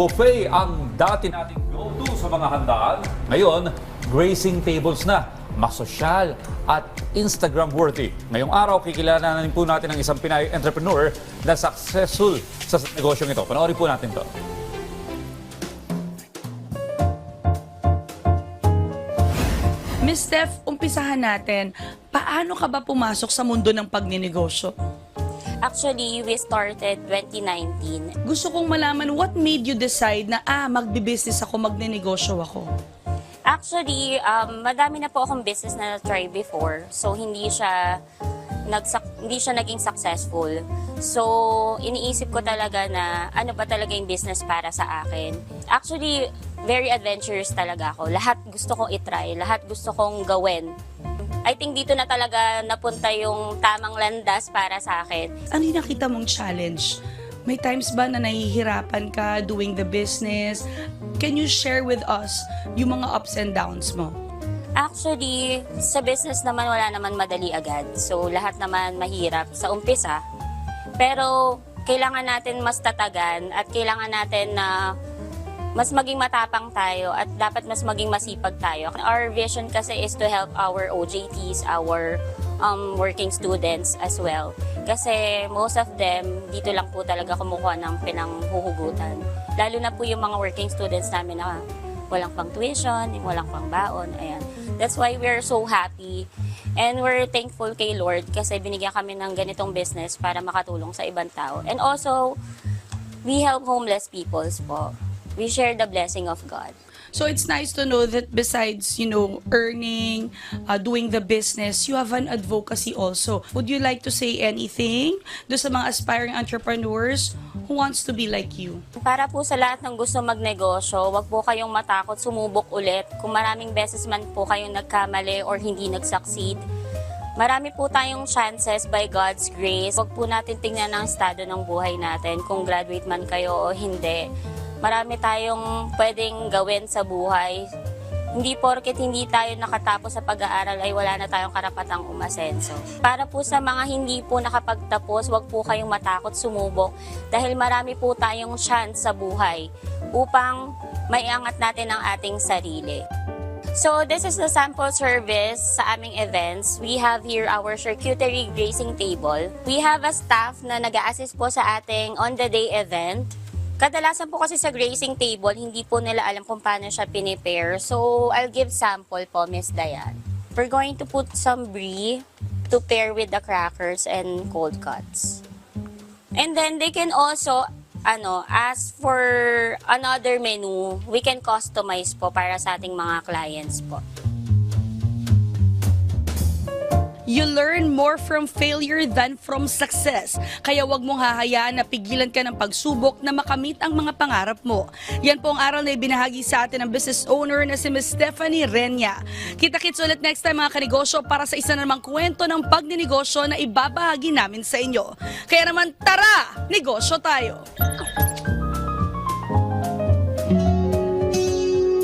buffet ang dati nating go-to sa mga handaan. Ngayon, grazing tables na, masosyal at Instagram-worthy. Ngayong araw, kikilalanin po natin ang isang Pinay entrepreneur na successful sa negosyong ito. Panoorin po natin to. Miss Steph, umpisahan natin. Paano ka ba pumasok sa mundo ng pagninegosyo? Actually, we started 2019. Gusto kong malaman what made you decide na magbi-business ako, magninegosyo ako. Actually, madami na po akong business na na-try before. So, hindi siya naging successful. So, iniisip ko talaga na ano ba talaga yung business para sa akin. Actually, very adventurous talaga ako. Lahat gusto kong itry, lahat gusto kong gawin. I think dito na talaga napunta yung tamang landas para sa akin. Ano yung nakita mong challenge? May times ba na nahihirapan ka doing the business? Can you share with us yung mga ups and downs mo? Actually, sa business naman wala naman madali agad. So, lahat naman mahirap sa umpisa. Pero, kailangan natin mas tatagan at kailangan natin na mas maging matapang tayo at dapat mas maging masipag tayo. Our vision kasi is to help our OJTs, our working students as well. Kasi most of them, dito lang po talaga kumukuha ng pinanghuhugutan. Lalo na po yung mga working students namin na walang pang tuition, walang pang baon. Ayan. That's why we're so happy and we're thankful kay Lord kasi binigyan kami ng ganitong business para makatulong sa ibang tao. And also, we help homeless peoples po. We share the blessing of God. So it's nice to know that besides, earning, doing the business, you have an advocacy also. Would you like to say anything do sa mga aspiring entrepreneurs who wants to be like you? Para po sa lahat ng gusto magnegosyo, wag po kayong matakot sumubok ulit. Kung maraming beses man po kayong nagkamali or hindi nag-succeed, marami po tayong chances by God's grace. Wag po natin tingnan ang estado ng buhay natin, kung graduate man kayo o hindi. Marami tayong pwedeng gawin sa buhay. Hindi porket hindi tayo nakatapos sa pag-aaral ay wala na tayong karapatang umasenso. Para po sa mga hindi po nakapagtapos, wag po kayong matakot sumubok dahil marami po tayong chance sa buhay upang maiangat natin ang ating sarili. So this is the sample service sa aming events. We have here our charcuterie grazing table. We have a staff na nag-a-assist po sa ating on-the-day event. Kadalasan po kasi sa grazing table, hindi po nila alam kung paano siya pinipare. So, I'll give sample po, Miss Diane. We're going to put some brie to pair with the crackers and cold cuts. And then, they can also, ask for another menu. We can customize po para sa ating mga clients po. You learn more from failure than from success. Kaya wag mong hahayaan na pigilan ka ng pagsubok na makamit ang mga pangarap mo. Yan po ang aral na ibinahagi sa atin ng business owner na si Ms. Stephanie Renya. Kita-kits ulit next time mga kanegosyo para sa isa na namang kwento ng pagninegosyo na ibabahagi namin sa inyo. Kaya naman tara, negosyo tayo!